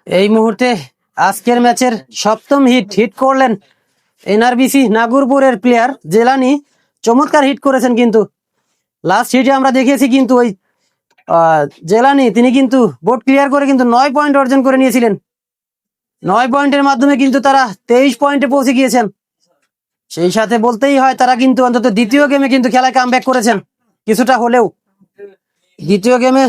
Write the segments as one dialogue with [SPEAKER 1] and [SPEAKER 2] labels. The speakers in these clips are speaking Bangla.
[SPEAKER 1] এই মুহূর্তে আজকের ম্যাচের সপ্তম হিট করলেন এনআরবিসি নাগরপুরের প্লেয়ার জেলানি। চমৎকার হিট করেছেন, কিন্তু লাস্ট হিটে আমরা দেখেছি কিন্তু ওই জেলানি তিনি কিন্তু বোর্ড ক্লিয়ার করে কিন্তু 9 পয়েন্ট অর্জন করে নিয়েছিলেন। 9 পয়েন্টের মাধ্যমে কিন্তু তারা 23 পয়েন্টে পৌঁছে গিয়েছেন। সেই সাথে বলতেই হয় তারা কিন্তু অন্তত দ্বিতীয় গেমে কিন্তু খেলায় কামব্যাক করেছেন কিছুটা হলেও। দ্বিতীয় গেমে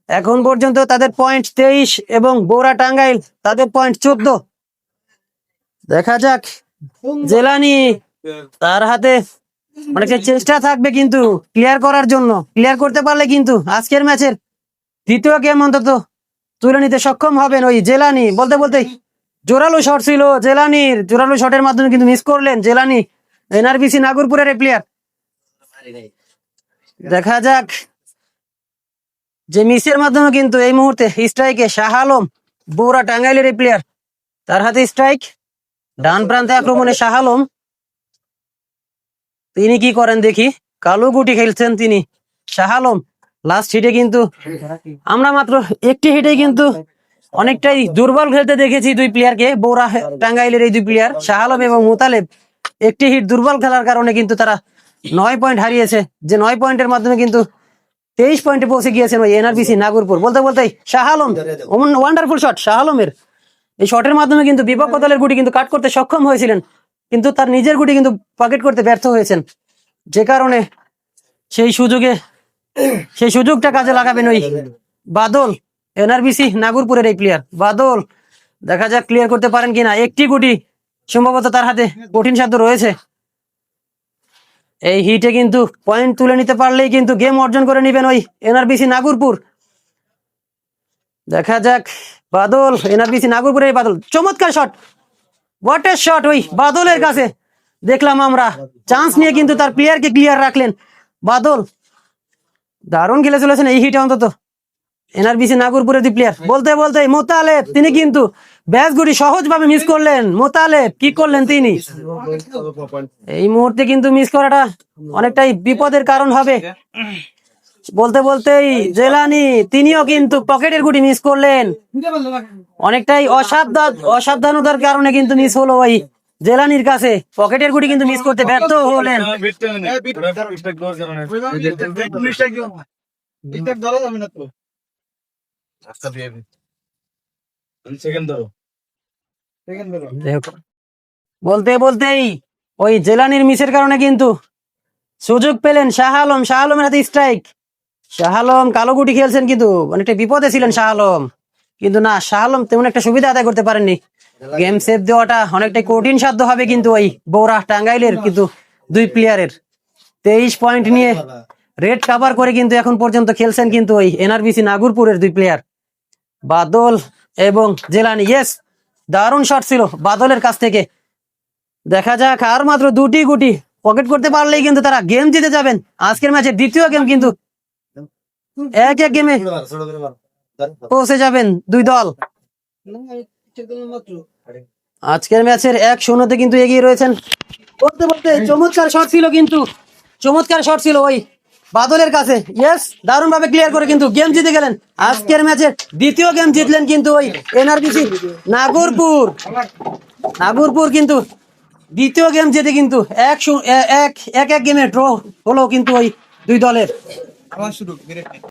[SPEAKER 1] এখন পর্যন্ত তাদের পয়েন্ট 23 এবং বগুড়া টাঙ্গাইল তাদের পয়েন্ট 14। দেখা যাক জেলানি, তার হাতে অনেকটা চেষ্টা থাকবে কিন্তু ক্লিয়ার করার জন্য। ক্লিয়ার করতে পারলে কিন্তু আজকের ম্যাচের দ্বিতীয় গেম অন্তত তুলে নিতে সক্ষম হবেন ওই জেলানি। বলতে বলতে জোরালো শট ছিল জেলানির, জোরালো শটের মাধ্যমে কিন্তু মিস করলেন জেলানি, এনআরবিসি নাগরপুরের এই প্লেয়ার। দেখা যাক যে মিসের মাধ্যমে কিন্তু এই মুহূর্তে স্ট্রাইকে শাহ আলম, বগুড়া টাঙ্গাইলের এই প্লেয়ার, তার হাতে স্ট্রাইক। ডান প্রান্তে আক্রমণে শাহ আলম, তিনি কি করেন দেখি। কালো গুটি খেলছেন তিনি শাহ আলম। লাস্ট হিটে কিন্তু আমরা মাত্র একটি হিটে কিন্তু অনেকটাই দুর্বল খেলতে দেখেছি দুই প্লেয়ারকে, বগুড়া টাঙ্গাইলের এই দুই প্লেয়ার শাহ আলম এবং মোতালেব। একটি হিট দুর্বল খেলার কারণে কিন্তু তারা 9 পয়েন্ট হারিয়েছে, যে 9 পয়েন্টের মাধ্যমে কিন্তু 23 পয়েন্টে পৌঁছে গিয়েছেন ওই এনআরবিসি নাগরপুর। বলতে বলতে শাহ আলম, ওয়ান্ডারফুল শট শাহ আলমের। এই শটের মাধ্যমে কিন্তু বিপক্ষ দলের গুটি কিন্তু কাট করতে সক্ষম হয়েছিলেন, কিন্তু তার নিজের গুটি কিন্তু পকেট করতে ব্যর্থ হয়েছেন, যে কারণে সেই সুযোগটা কাজে লাগাবেন ওই বাদল, এনআরবিসি নাগরপুরের এই প্লেয়ার বাদল। দেখা যাক ক্লিয়ার করতে পারেন কিনা। একটি গুটি সম্ভবত তার হাতে কঠিন সাধ্য রয়েছে। এই হিটে কিন্তু পয়েন্ট তুলে নিতে পারলেই কিন্তু গেম অর্জন করে নেবেন ওই এনআরবিসি নাগরপুর। দেখা যাক বাদল, এনআরবিসি নাগরপুরের বাদল, চমৎকার শট, হোয়াট এ শট ওই বাদলের কাছে। দেখলাম আমরা চান্স নিয়ে কিন্তু তার প্লেয়ারকে ক্লিয়ার রাখলেন বাদল। দারুণ খেলে চলেছেন এই হিটে অন্তত এনআরবিসি নাগরপুরের দুই প্লেয়ার। বলতে বলতে মোতালেব, তিনি কিন্তু ব্যাস গুটি সহজ ভাবে মিস করলেন। মোতালেব কি করলেন তিনি, এই মুহূর্তে কিন্তু মিস করাটা অনেকটাই বিপদের কারণ হবে। বলতে বলতেই জেলানি, তিনিও কিন্তু পকেটের গুটি মিস করলেন। অনেকটাই অসাবধানতার কারণে কিন্তু মিস হলো ওই জেলানির কাছে। পকেটের গুটি কিন্তু মিস করতে ব্যর্থ হলেন। বলতে বলতেই ওই জেলানির মিসের কারণে কিন্তু সুযোগ পেলেন শাহ আলম। শাহ আলমের হাতে স্ট্রাইক। শাহ আলম কালো গুটি খেলছেন, কিন্তু অনেকটা বিপদে ছিলেন শাহ আলম, কিন্তু না, শাহ আলম তেমন একটা সুবিধা আদায় করতে পারেননি। গেম সেভ দেওয়াটা অনেকটাই কঠিন সাধ্য হবে কিন্তু ওই বগুড়া টাঙ্গাইলের কিন্তু দুই প্লেয়ারের। 23 পয়েন্ট নিয়ে রেড কাভার করে কিন্তু এখন পর্যন্ত খেলছেন কিন্তু ওই এনআরবিসি নাগরপুরের দুই প্লেয়ার বাদল এবং জেলানি। ইয়েস, দারুণ শট ছিল বাদলের কাছ থেকে। দেখা যাক আর মাত্র দুটি গুটি পকেট করতে পারলেই কিন্তু তারা গেম জিতে যাবেন। আজকের ম্যাচের দ্বিতীয় গেম কিন্তু এক গেমে পৌঁছে যাবেন দুই দল। আজকের ম্যাচের 1-0 কিন্তু এগিয়ে রয়েছেন। বলতে বলতে চমৎকার শট ছিল, কিন্তু চমৎকার শট ছিল ওই বাদলের কাছে। ইয়েস, দারুণ ভাবে ক্লিয়ার করে কিন্তু গেম জিতে গেলেন। আজকের ম্যাচের দ্বিতীয় গেম জিতলেন কিন্তু ওই এনআরবিসি নাগরপুর কিন্তু দ্বিতীয় গেম জিতে কিন্তু এক গেমে ড্র হলো কিন্তু ওই দুই দলের।